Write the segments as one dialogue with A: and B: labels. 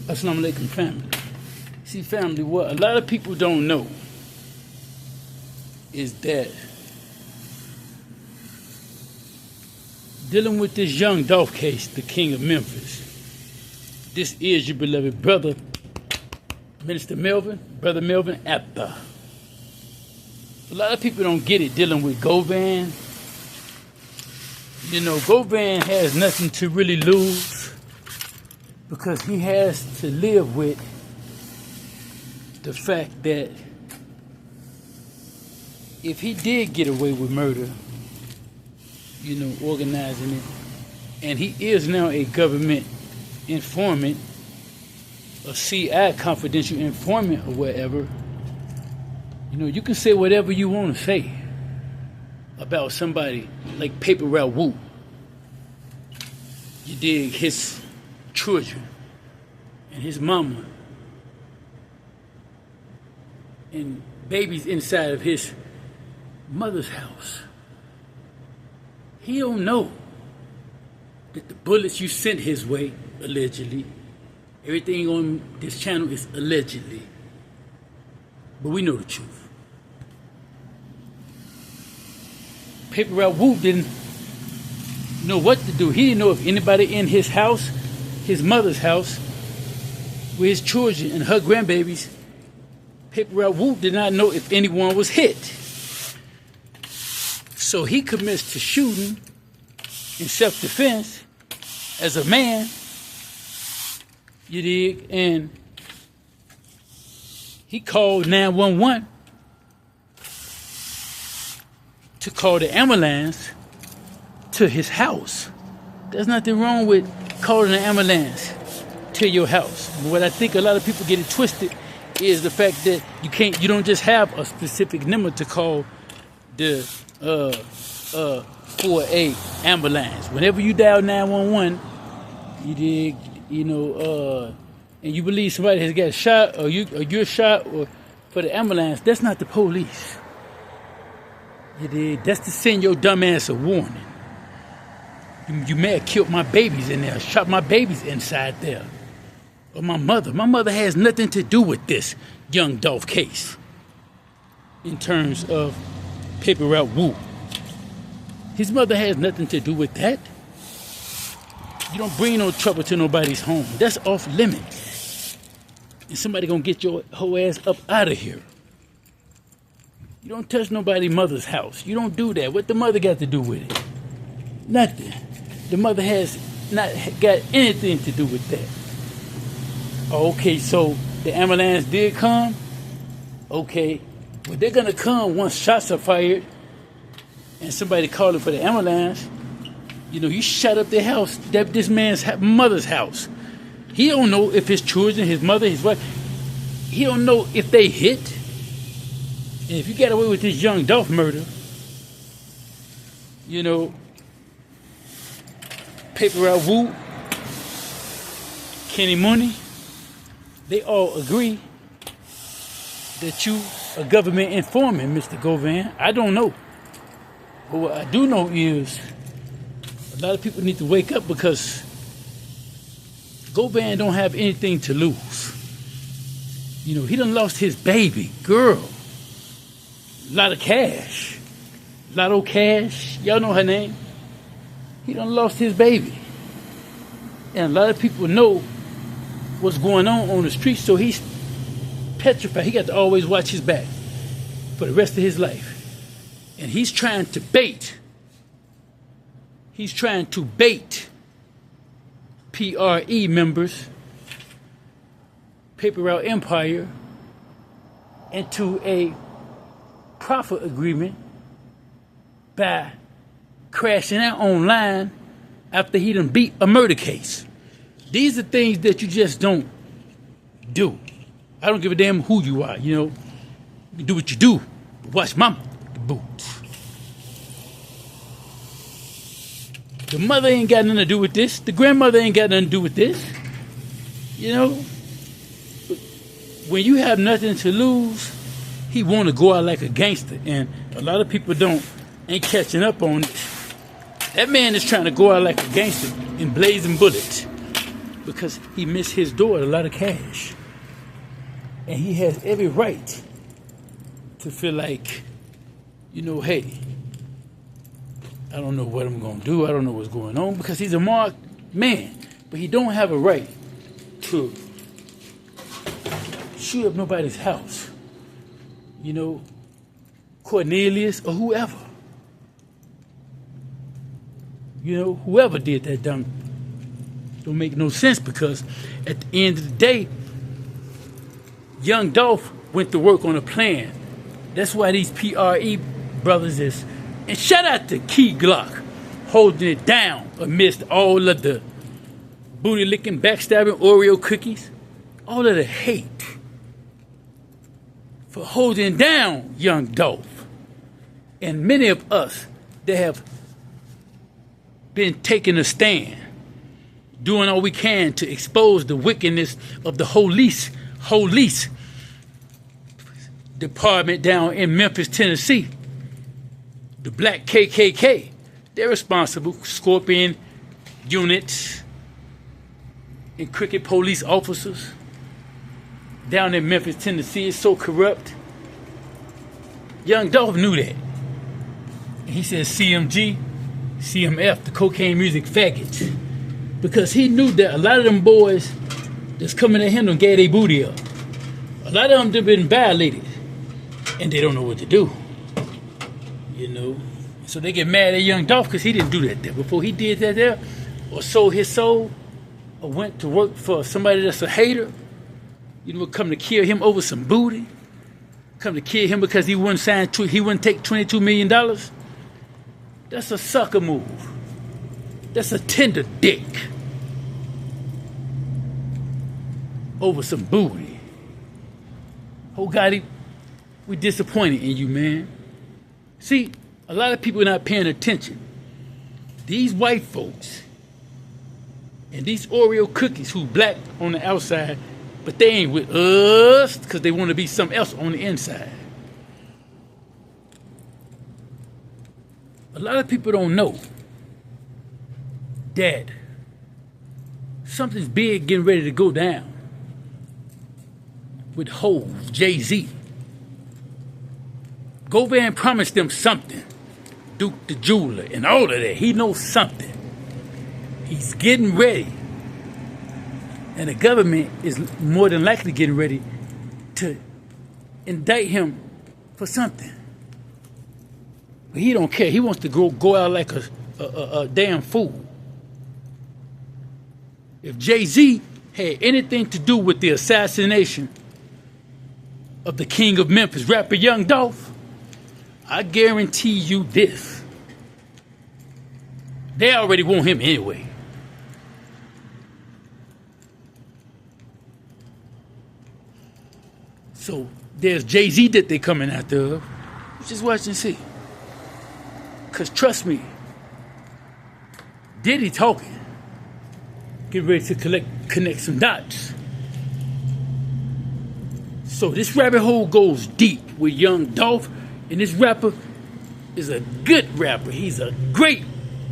A: Assalamu alaikum, family. See, family, what a lot of people don't know is that dealing with this young Dolph case, the king of Memphis, this is your beloved brother, Minister Melvin, Brother Melvin Apta. A lot of people don't get it dealing with Govan. You know, Govan has nothing to really lose because he has to live with the fact that if he did get away with murder, you know, organizing it, and he is now a government informant, a CI confidential informant or whatever, you know, you can say whatever you want to say about somebody like Paper Route Wu. You dig, his children and his mama and babies inside of his mother's house. He don't know that the bullets you sent his way, allegedly, everything on this channel is allegedly, but we know the truth. Paper Route Wu didn't know what to do. He didn't know if anybody in his house, his mother's house, with his children and her grandbabies, Paper Route Wu did not know if anyone was hit. So he commits to shooting in self-defense as a man, you dig, and he called 911 to call the ambulance to his house. There's nothing wrong with calling an ambulance to your house. But what I think a lot of people get it twisted is the fact that you don't just have a specific number to call the for a ambulance. Whenever you dial 911, you dig, you know, and you believe somebody has got shot or you're shot or for the ambulance, that's not the police. You dig? That's to send your dumb ass a warning. You may have killed my babies in there, shot my babies inside there. Or my mother. My mother has nothing to do with this young Dolph case in terms of Paper Route Wu. His mother has nothing to do with that. You don't bring no trouble to nobody's home. That's off limits. And somebody gonna get your whole ass up out of here. You don't touch nobody's mother's house. You don't do that. What the mother got to do with it? Nothing. The mother has not got anything to do with that. Okay, so the ambulance did come. Okay, but they're gonna come once shots are fired and somebody calling for the ambulance. You know, you shut up their house, this man's mother's house. He don't know if his children, his mother, his wife, he don't know if they hit. And if you get away with this young Dolph murder, you know, Paper Route Wu, Kenny Mooney, they all agree that you a government informant, Mr. Govan. I don't know. But what I do know is a lot of people need to wake up because Govan don't have anything to lose. You know, he done lost his baby girl. A lot of cash. Lotto Cash. Y'all know her name. He done lost his baby. And a lot of people know what's going on the street, so he's petrified. He got to always watch his back for the rest of his life. And he's trying to bait. He's trying to bait PRE members, Paper Route Empire, into a profit agreement by crashing out online after he done beat a murder case. These are things that you just don't do. I don't give a damn who you are, you know. You do what you do, but watch my boots. The mother ain't got nothing to do with this. The grandmother ain't got nothing to do with this. You know? When you have nothing to lose, he want to go out like a gangster. And a lot of people ain't catching up on it. That man is trying to go out like a gangster in blazing bullets. because he missed his door a lot of cash. And he has every right to feel like, hey, I don't know what I'm going to do. I don't know what's going on, because he's a marked man. But he don't have a right to shoot up nobody's house. Cornelius or whoever. Whoever did that don't make no sense, because at the end of the day, young Dolph went to work on a plan. That's why these PRE brothers is, and shout out to Key Glock, holding it down amidst all of the booty licking, backstabbing Oreo cookies, all of the hate, for holding down young Dolph. And many of us that have been taking a stand, doing all we can to expose the wickedness of the police department down in Memphis, Tennessee. The black KKK, they're responsible. Scorpion units and cricket police officers down in Memphis, Tennessee is so corrupt. Young Dolph knew that. He said CMG, CMF, the cocaine music faggots. Because he knew that a lot of them boys that's coming at him done gave their booty up. A lot of them have been violated. And they don't know what to do. So they get mad at young Dolph because he didn't do that there. Before he did that there, or sold his soul, or went to work for somebody that's a hater, come to kill him over some booty, come to kill him because he wouldn't take $22 million. That's a sucker move. That's a tender dick. Over some booty. Oh God, we're disappointed in you, man. See, a lot of people are not paying attention. These white folks and these Oreo cookies who black on the outside, but they ain't with us because they want to be something else on the inside. A lot of people don't know that something's big getting ready to go down with Hov, Jay-Z. Govan promised them something. Duke the jeweler and all of that. He knows something. He's getting ready. And the government is more than likely getting ready to indict him for something. But he don't care. He wants to go out like a damn fool. If Jay-Z had anything to do with the assassination of the king of Memphis, rapper Young Dolph, I guarantee you this. They already want him anyway. So there's Jay-Z that they're coming after. Just watch and see. Because trust me, Diddy talking. Get ready to connect some dots. So this rabbit hole goes deep with Young Dolph. And this rapper is a good rapper. He's a great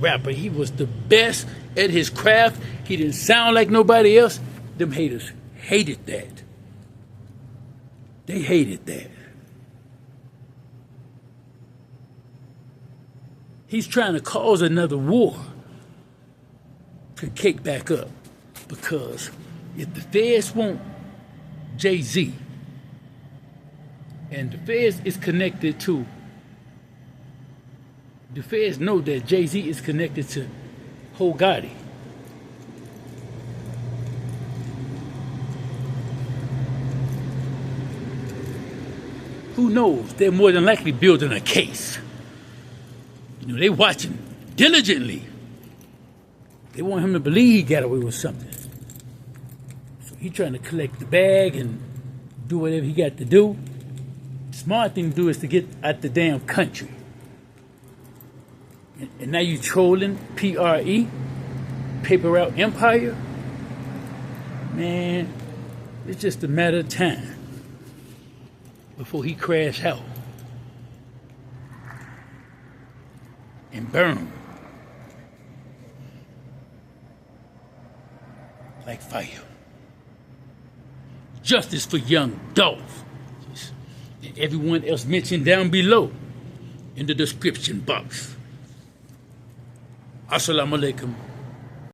A: rapper. He was the best at his craft. He didn't sound like nobody else. Them haters hated that. They hated that. He's trying to cause another war to kick back up. Because if the feds want Jay-Z, and the feds is connected to, the feds know that Jay-Z is connected to Gotti. Who knows? They're more than likely building a case. They watching diligently. They want him to believe he got away with something. So he trying to collect the bag and do whatever he got to do. Smart thing to do is to get out the damn country. And now you trolling PRE, Paper Route Empire. Man, it's just a matter of time before he crash out and burn. like fire. Justice for young Dolph. And everyone else mentioned down below in the description box. Assalamu alaikum.